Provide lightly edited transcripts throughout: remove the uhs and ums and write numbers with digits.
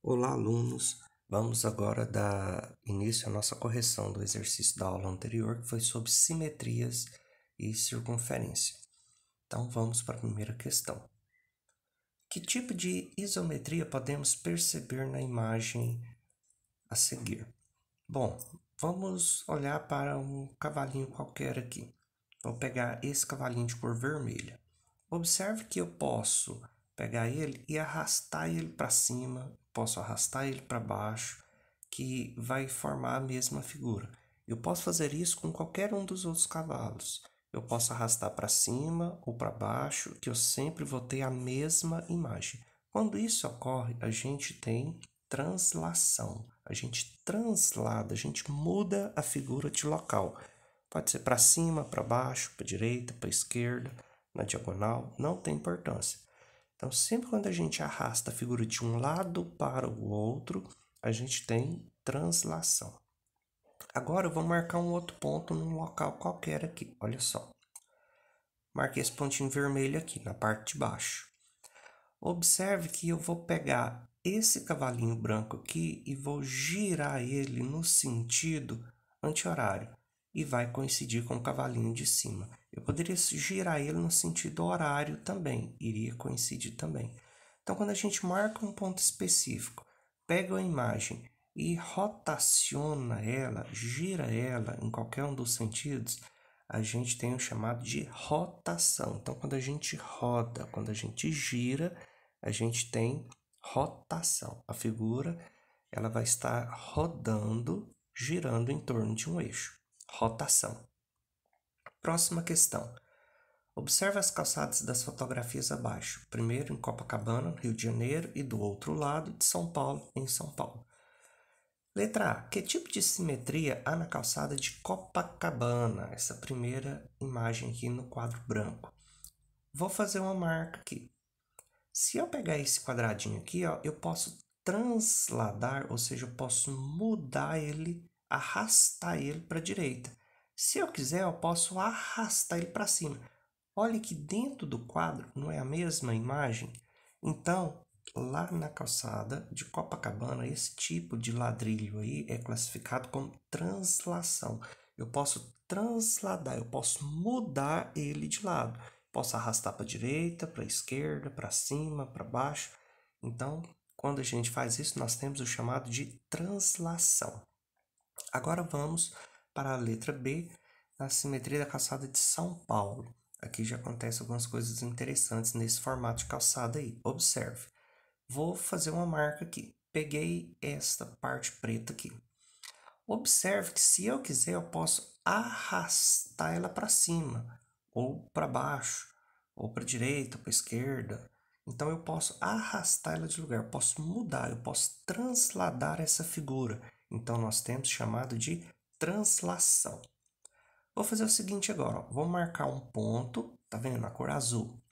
Olá, alunos! Vamos agora dar início à nossa correção do exercício da aula anterior, que foi sobre simetrias e circunferência. Então, vamos para a primeira questão. Que tipo de isometria podemos perceber na imagem a seguir? Bom, vamos olhar para um cavalinho qualquer aqui. Vou pegar esse cavalinho de cor vermelha. Observe que eu posso pegar ele e arrastar ele para cima, posso arrastar ele para baixo, que vai formar a mesma figura. Eu posso fazer isso com qualquer um dos outros cavalos. Eu posso arrastar para cima ou para baixo, que eu sempre vou ter a mesma imagem. Quando isso ocorre, a gente tem translação. A gente translada, a gente muda a figura de local. Pode ser para cima, para baixo, para direita, para esquerda, na diagonal, não tem importância. Então, sempre quando a gente arrasta a figura de um lado para o outro, a gente tem translação. Agora eu vou marcar um outro ponto num local qualquer aqui, olha só. Marquei esse pontinho vermelho aqui, na parte de baixo. Observe que eu vou pegar esse cavalinho branco aqui e vou girar ele no sentido anti-horário e vai coincidir com o cavalinho de cima. Eu poderia girar ele no sentido horário também, iria coincidir também. Então, quando a gente marca um ponto específico, pega a imagem e rotaciona ela, gira ela em qualquer um dos sentidos, a gente tem o chamado de rotação. Então, quando a gente roda, quando a gente gira, a gente tem rotação. A figura ela vai estar rodando, girando em torno de um eixo. Rotação. Próxima questão. Observe as calçadas das fotografias abaixo. Primeiro em Copacabana, Rio de Janeiro, e do outro lado de São Paulo, em São Paulo. Letra A. Que tipo de simetria há na calçada de Copacabana? Essa primeira imagem aqui no quadro branco. Vou fazer uma marca aqui. Se eu pegar esse quadradinho aqui, ó, eu posso transladar, ou seja, eu posso mudar ele, arrastar ele para a direita. Se eu quiser, eu posso arrastar ele para cima. Olha que dentro do quadro não é a mesma imagem? Então, lá na calçada de Copacabana, esse tipo de ladrilho aí é classificado como translação. Eu posso transladar, eu posso mudar ele de lado. Posso arrastar para a direita, para a esquerda, para cima, para baixo. Então, quando a gente faz isso, nós temos o chamado de translação. Agora vamos para a letra B, a simetria da calçada de São Paulo. Aqui já acontecem algumas coisas interessantes nesse formato de calçada aí. Observe. Vou fazer uma marca aqui. Peguei esta parte preta aqui. Observe que se eu quiser, eu posso arrastar ela para cima, ou para baixo, ou para a direita, para a esquerda. Então eu posso arrastar ela de lugar, eu posso mudar, eu posso transladar essa figura. Então nós temos chamado de translação. Vou fazer o seguinte agora, ó. Vou marcar um ponto, tá vendo, na cor azul.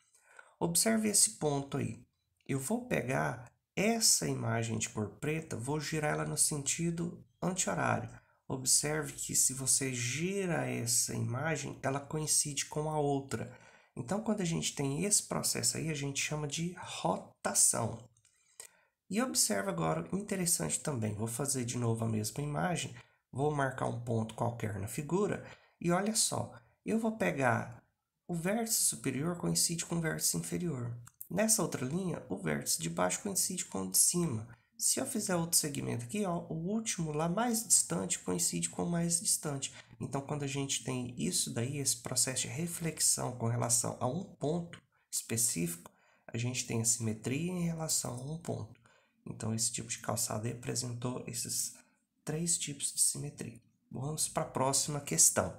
Observe esse ponto aí. Eu vou pegar essa imagem de cor preta, vou girar ela no sentido anti-horário. Observe que se você gira essa imagem, ela coincide com a outra. Então, quando a gente tem esse processo aí, a gente chama de rotação. E observe agora, interessante também, vou fazer de novo a mesma imagem, vou marcar um ponto qualquer na figura e olha só, eu vou pegar o vértice superior coincide com o vértice inferior. Nessa outra linha, o vértice de baixo coincide com o de cima. Se eu fizer outro segmento aqui, ó, o último lá mais distante coincide com o mais distante. Então, quando a gente tem isso daí, esse processo de reflexão com relação a um ponto específico, a gente tem a simetria em relação a um ponto. Então, esse tipo de calçada representou esses três tipos de simetria. Vamos para a próxima questão.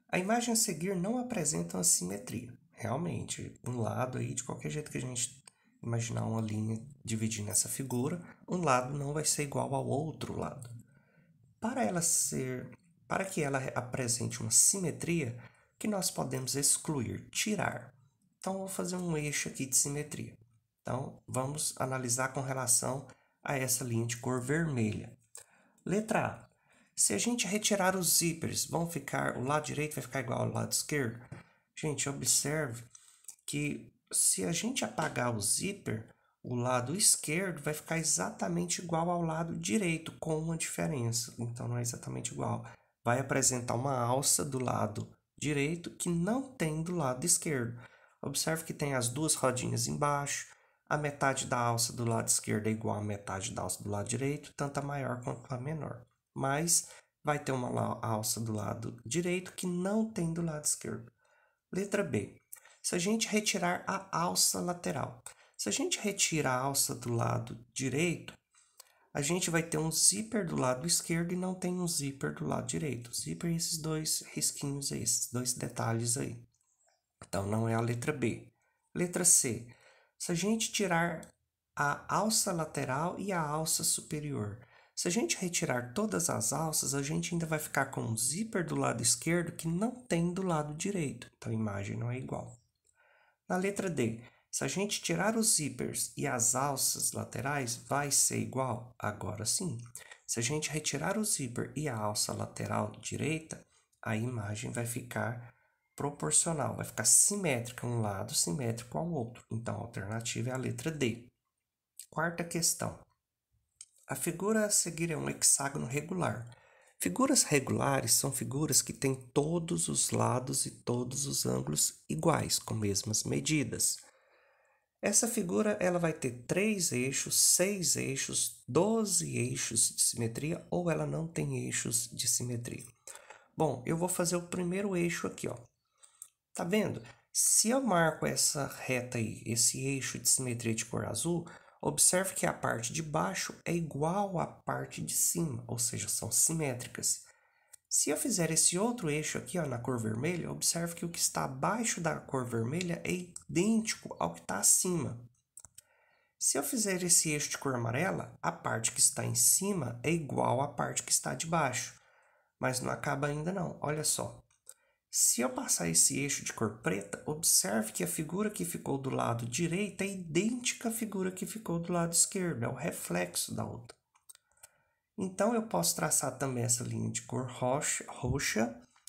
A imagem a seguir não apresenta uma simetria. Realmente, um lado aí, de qualquer jeito que a gente imaginar uma linha dividindo essa figura, um lado não vai ser igual ao outro lado. Para que ela apresente uma simetria, que nós podemos excluir, tirar. Então, vou fazer um eixo aqui de simetria. Então, vamos analisar com relação a essa linha de cor vermelha. Letra A. Se a gente retirar os zíperes, o lado direito vai ficar igual ao lado esquerdo? Gente, observe que se a gente apagar o zíper, o lado esquerdo vai ficar exatamente igual ao lado direito, com uma diferença. Então, não é exatamente igual. Vai apresentar uma alça do lado direito que não tem do lado esquerdo. Observe que tem as duas rodinhas embaixo. A metade da alça do lado esquerdo é igual à metade da alça do lado direito, tanto a maior quanto a menor. Mas vai ter uma alça do lado direito que não tem do lado esquerdo. Letra B. Se a gente retirar a alça lateral. Se a gente retira a alça do lado direito, a gente vai ter um zíper do lado esquerdo e não tem um zíper do lado direito. O zíper é esses dois risquinhos aí, esses dois detalhes aí. Então, não é a letra B. Letra C. Se a gente tirar a alça lateral e a alça superior. Se a gente retirar todas as alças, a gente ainda vai ficar com um zíper do lado esquerdo que não tem do lado direito. Então, a imagem não é igual. Na letra D, se a gente tirar os zíperes e as alças laterais, vai ser igual? Agora sim. Se a gente retirar o zíper e a alça lateral direita, a imagem vai ficar proporcional, vai ficar simétrica, um lado simétrico ao outro. Então, a alternativa é a letra D. Quarta questão. A figura a seguir é um hexágono regular. Figuras regulares são figuras que têm todos os lados e todos os ângulos iguais, com mesmas medidas. Essa figura ela vai ter 3 eixos, 6 eixos, 12 eixos de simetria ou ela não tem eixos de simetria. Bom, eu vou fazer o primeiro eixo aqui, ó. Tá vendo? Se eu marco essa reta aí, esse eixo de simetria de cor azul, observe que a parte de baixo é igual à parte de cima, ou seja, são simétricas. Se eu fizer esse outro eixo aqui, ó, na cor vermelha, observe que o que está abaixo da cor vermelha é idêntico ao que está acima. Se eu fizer esse eixo de cor amarela, a parte que está em cima é igual à parte que está de baixo. Mas não acaba ainda não, olha só. Se eu passar esse eixo de cor preta, observe que a figura que ficou do lado direito é idêntica à figura que ficou do lado esquerdo, é o reflexo da outra. Então, eu posso traçar também essa linha de cor roxa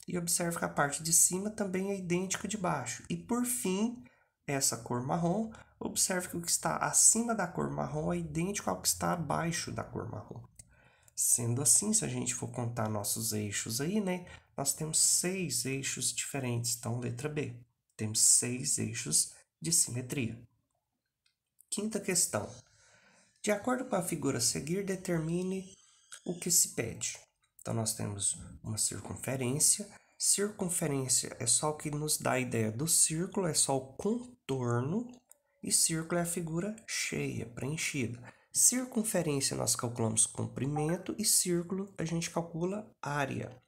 e observe que a parte de cima também é idêntica de baixo. E, por fim, essa cor marrom, observe que o que está acima da cor marrom é idêntico ao que está abaixo da cor marrom. Sendo assim, se a gente for contar nossos eixos aí, né? Nós temos 6 eixos diferentes. Então, letra B. Temos 6 eixos de simetria. Quinta questão. De acordo com a figura a seguir, determine o que se pede. Então, nós temos uma circunferência. Circunferência é só o que nos dá a ideia do círculo, é só o contorno. E círculo é a figura cheia, preenchida. Circunferência nós calculamos comprimento e círculo a gente calcula área.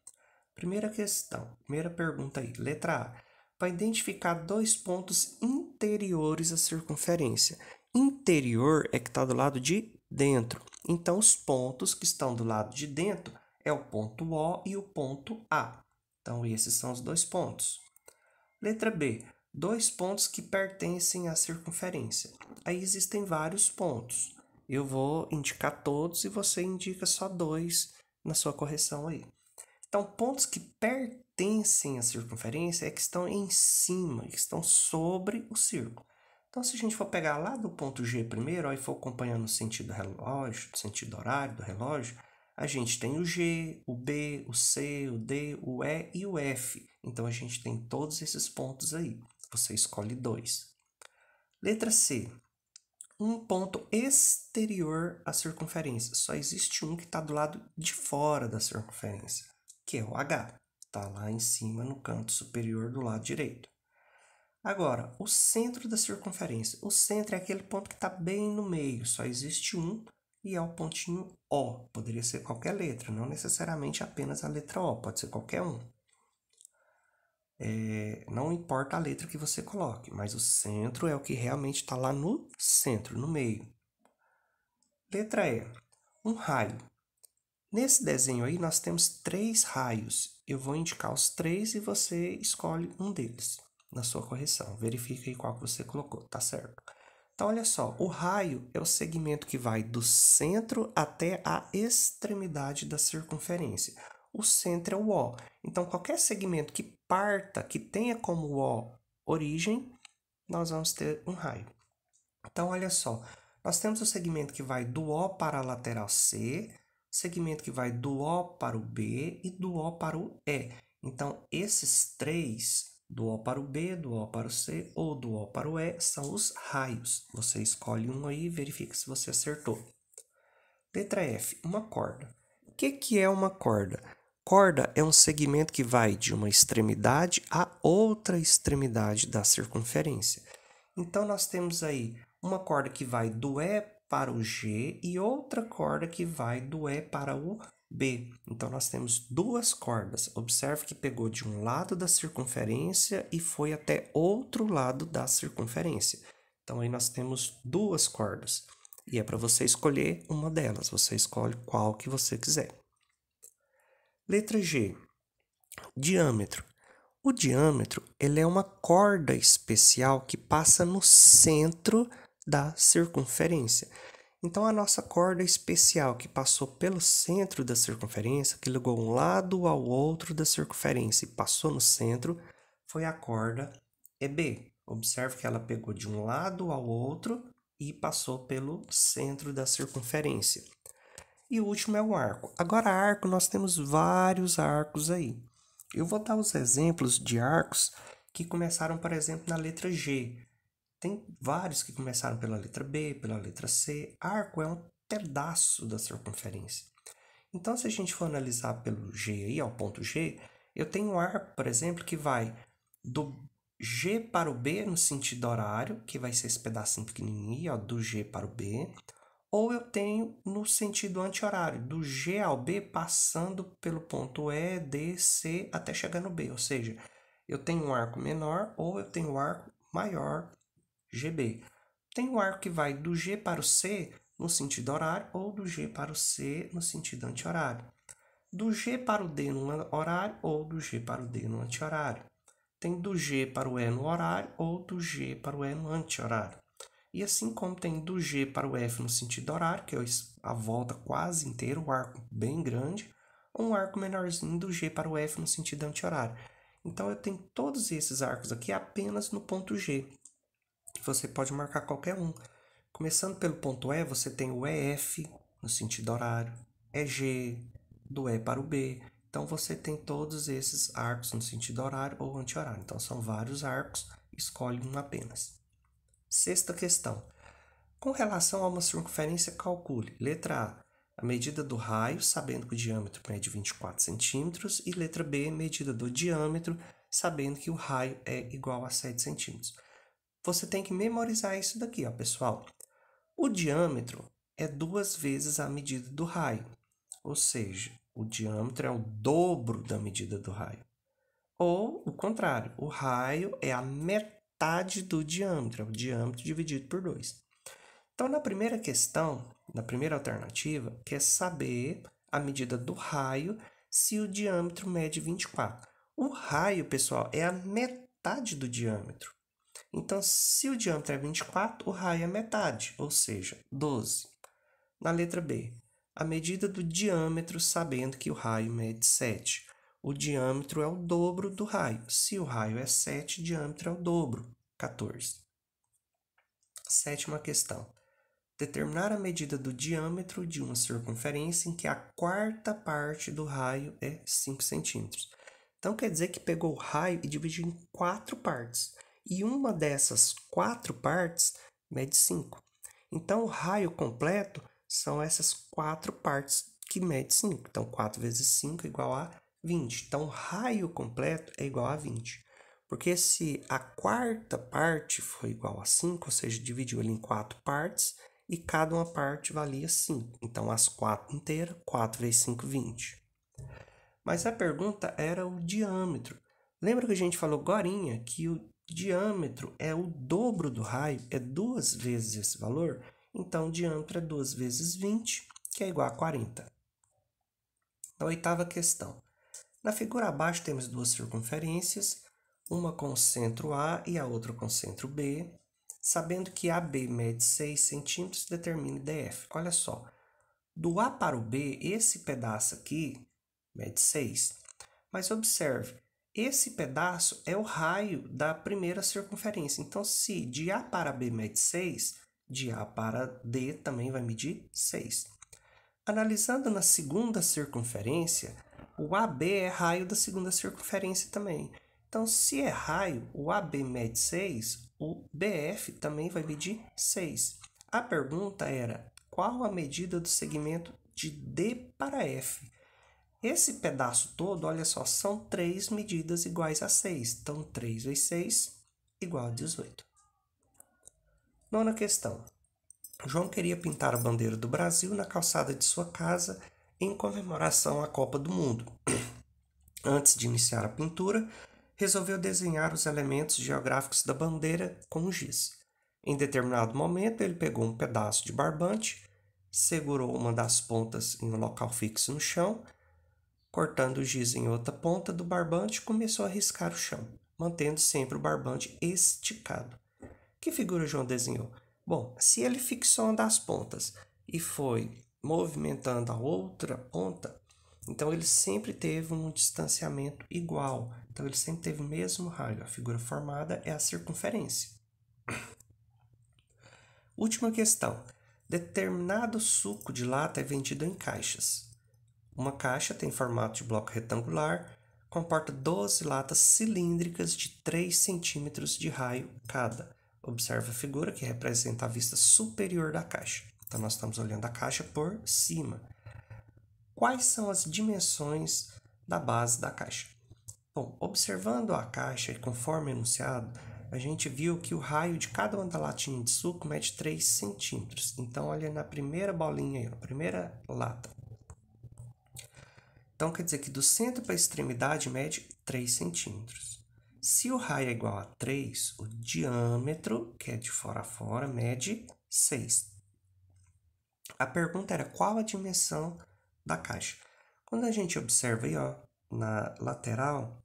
Primeira questão, primeira pergunta aí, letra A. Para identificar 2 pontos interiores à circunferência. Interior é que está do lado de dentro. Então, os pontos que estão do lado de dentro é o ponto O e o ponto A. Então, esses são os 2 pontos. Letra B. 2 pontos que pertencem à circunferência. Aí existem vários pontos. Eu vou indicar todos e você indica só 2 na sua correção aí. Então, pontos que pertencem à circunferência é que estão em cima, que estão sobre o círculo. Então, se a gente for pegar lá do ponto G primeiro, ó, e for acompanhando o sentido relógio, o sentido horário do relógio, a gente tem o G, o B, o C, o D, o E e o F. Então, a gente tem todos esses pontos aí. Você escolhe 2. Letra C. Um ponto exterior à circunferência. Só existe um que está do lado de fora da circunferência, que é o H. Está lá em cima, no canto superior do lado direito. Agora, o centro da circunferência. O centro é aquele ponto que está bem no meio. Só existe um e é o pontinho O. Poderia ser qualquer letra, não necessariamente apenas a letra O. Pode ser qualquer um. Não importa a letra que você coloque, mas o centro é o que realmente está lá no centro, no meio. Letra E. Um raio. Nesse desenho aí, nós temos 3 raios. Eu vou indicar os 3 e você escolhe um deles na sua correção. Verifique aí qual que você colocou, tá certo? Então, olha só, o raio é o segmento que vai do centro até a extremidade da circunferência. O centro é o O. Então, qualquer segmento que parta, que tenha como O origem, nós vamos ter um raio. Então, olha só, Nós temos o segmento que vai do O para a lateral C, segmento que vai do O para o B e do O para o E. Então, esses três, do O para o B, do O para o C ou do O para o E, são os raios. Você escolhe um aí e verifica se você acertou. Letra F, uma corda. O que é uma corda? Corda é um segmento que vai de uma extremidade a outra extremidade da circunferência. Então, nós temos aí uma corda que vai do E para o G e outra corda que vai do E para o B. Então, nós temos duas cordas. Observe que pegou de um lado da circunferência e foi até outro lado da circunferência. Então, aí nós temos duas cordas. E é para você escolher uma delas. Você escolhe qual que você quiser. Letra G. Diâmetro. O diâmetro ele é uma corda especial que passa no centro da circunferência. Então, a nossa corda especial que passou pelo centro da circunferência, que ligou um lado ao outro da circunferência e passou no centro, foi a corda EB. Observe que ela pegou de um lado ao outro e passou pelo centro da circunferência. E o último é o arco. Agora, arco, nós temos vários arcos aí. Eu vou dar os exemplos de arcos que começaram, por exemplo, na letra G. Tem vários que começaram pela letra B, pela letra C. Arco é um pedaço da circunferência. Então, se a gente for analisar pelo G aí, ao ponto G, eu tenho um arco, por exemplo, que vai do G para o B no sentido horário, que vai ser esse pedacinho pequenininho, ó, do G para o B. Ou eu tenho no sentido anti-horário, do G ao B, passando pelo ponto E, D, C, até chegar no B. Ou seja, eu tenho um arco menor ou eu tenho um arco maior, GB. Tem um arco que vai do G para o C no sentido horário ou do G para o C no sentido anti-horário. Do G para o D no horário ou do G para o D no anti-horário. Tem do G para o E no horário ou do G para o E no anti-horário. E assim como tem do G para o F no sentido horário, que é a volta quase inteira, o arco bem grande, ou um arco menorzinho do G para o F no sentido anti-horário. Então, eu tenho todos esses arcos aqui apenas no ponto G. Você pode marcar qualquer um. Começando pelo ponto E, você tem o EF no sentido horário, EG, do E para o B. Então, você tem todos esses arcos no sentido horário ou anti-horário. Então, são vários arcos, escolhe um apenas. Sexta questão. Com relação a uma circunferência, calcule. Letra A medida do raio, sabendo que o diâmetro mede 24 centímetros. E letra B, medida do diâmetro, sabendo que o raio é igual a 7 centímetros. Você tem que memorizar isso daqui, ó, pessoal. O diâmetro é 2 vezes a medida do raio. Ou seja, o diâmetro é o dobro da medida do raio. Ou o contrário, o raio é a metade do diâmetro, é o diâmetro dividido por 2. Então, na primeira questão, na primeira alternativa, quer saber a medida do raio se o diâmetro mede 24. O raio, pessoal, é a metade do diâmetro. Então, se o diâmetro é 24, o raio é metade, ou seja, 12. Na letra B, a medida do diâmetro sabendo que o raio mede 7. O diâmetro é o dobro do raio. Se o raio é 7, o diâmetro é o dobro, 14. Sétima questão. Determinar a medida do diâmetro de uma circunferência em que a quarta parte do raio é 5 centímetros. Então, quer dizer que pegou o raio e dividiu em 4 partes. E uma dessas 4 partes mede 5. Então, o raio completo são essas 4 partes que mede 5. Então, 4 vezes 5 é igual a 20. Então, o raio completo é igual a 20. Porque se a quarta parte foi igual a 5, ou seja, dividiu ele em 4 partes, e cada uma parte valia 5. Então, as 4 inteiras, 4 vezes 5, 20. Mas a pergunta era o diâmetro. Lembra que a gente falou agorinha que o diâmetro é o dobro do raio, é 2 vezes esse valor? Então, o diâmetro é 2 vezes 20, que é igual a 40. Na oitava questão. Na figura abaixo temos duas circunferências, uma com o centro A e a outra com o centro B. Sabendo que AB mede 6 centímetros, determine DF. Olha só, do A para o B, esse pedaço aqui mede 6. Mas observe, esse pedaço é o raio da primeira circunferência. Então, se de A para B mede 6, de A para D também vai medir 6. Analisando na segunda circunferência, o AB é raio da segunda circunferência também. Então, se é raio, o AB mede 6, o BF também vai medir 6. A pergunta era, qual a medida do segmento de D para F? Esse pedaço todo, olha só, são 3 medidas iguais a 6. Então, 3 vezes 6 igual a 18. Nona questão. João queria pintar a bandeira do Brasil na calçada de sua casa em comemoração à Copa do Mundo. Antes de iniciar a pintura, resolveu desenhar os elementos geográficos da bandeira com giz. Em determinado momento, ele pegou um pedaço de barbante, segurou uma das pontas em um local fixo no chão, cortando o giz em outra ponta do barbante, começou a riscar o chão, mantendo sempre o barbante esticado. Que figura João desenhou? Bom, se ele fixou uma das pontas e foi movimentando a outra ponta, então ele sempre teve um distanciamento igual. Então ele sempre teve o mesmo raio. A figura formada é a circunferência. Última questão. Determinado suco de lata é vendido em caixas. Uma caixa tem formato de bloco retangular, comporta 12 latas cilíndricas de 3 centímetros de raio cada. Observe a figura que representa a vista superior da caixa. Então, nós estamos olhando a caixa por cima. Quais são as dimensões da base da caixa? Bom, observando a caixa e conforme enunciado, a gente viu que o raio de cada uma da latinha de suco mede 3 centímetros. Então, olha na primeira bolinha aí, na primeira lata. Então, quer dizer que do centro para a extremidade mede 3 centímetros. Se o raio é igual a 3, o diâmetro, que é de fora a fora, mede 6. A pergunta era qual a dimensão da caixa. Quando a gente observa aí, ó, na lateral,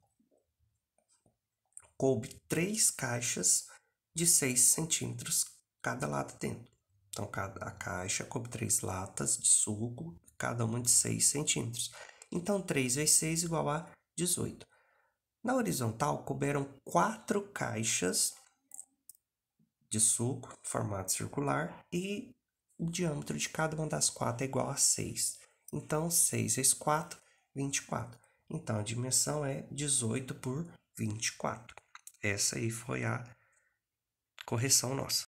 coube 3 caixas de 6 centímetros cada lata dentro. Então, a caixa coube 3 latas de suco, cada uma de 6 centímetros. Então, 3 vezes 6 igual a 18. Na horizontal, couberam 4 caixas de suco, formato circular, e o diâmetro de cada uma das 4 é igual a 6. Então, 6 vezes 4, 24. Então, a dimensão é 18 por 24. Essa aí foi a correção nossa.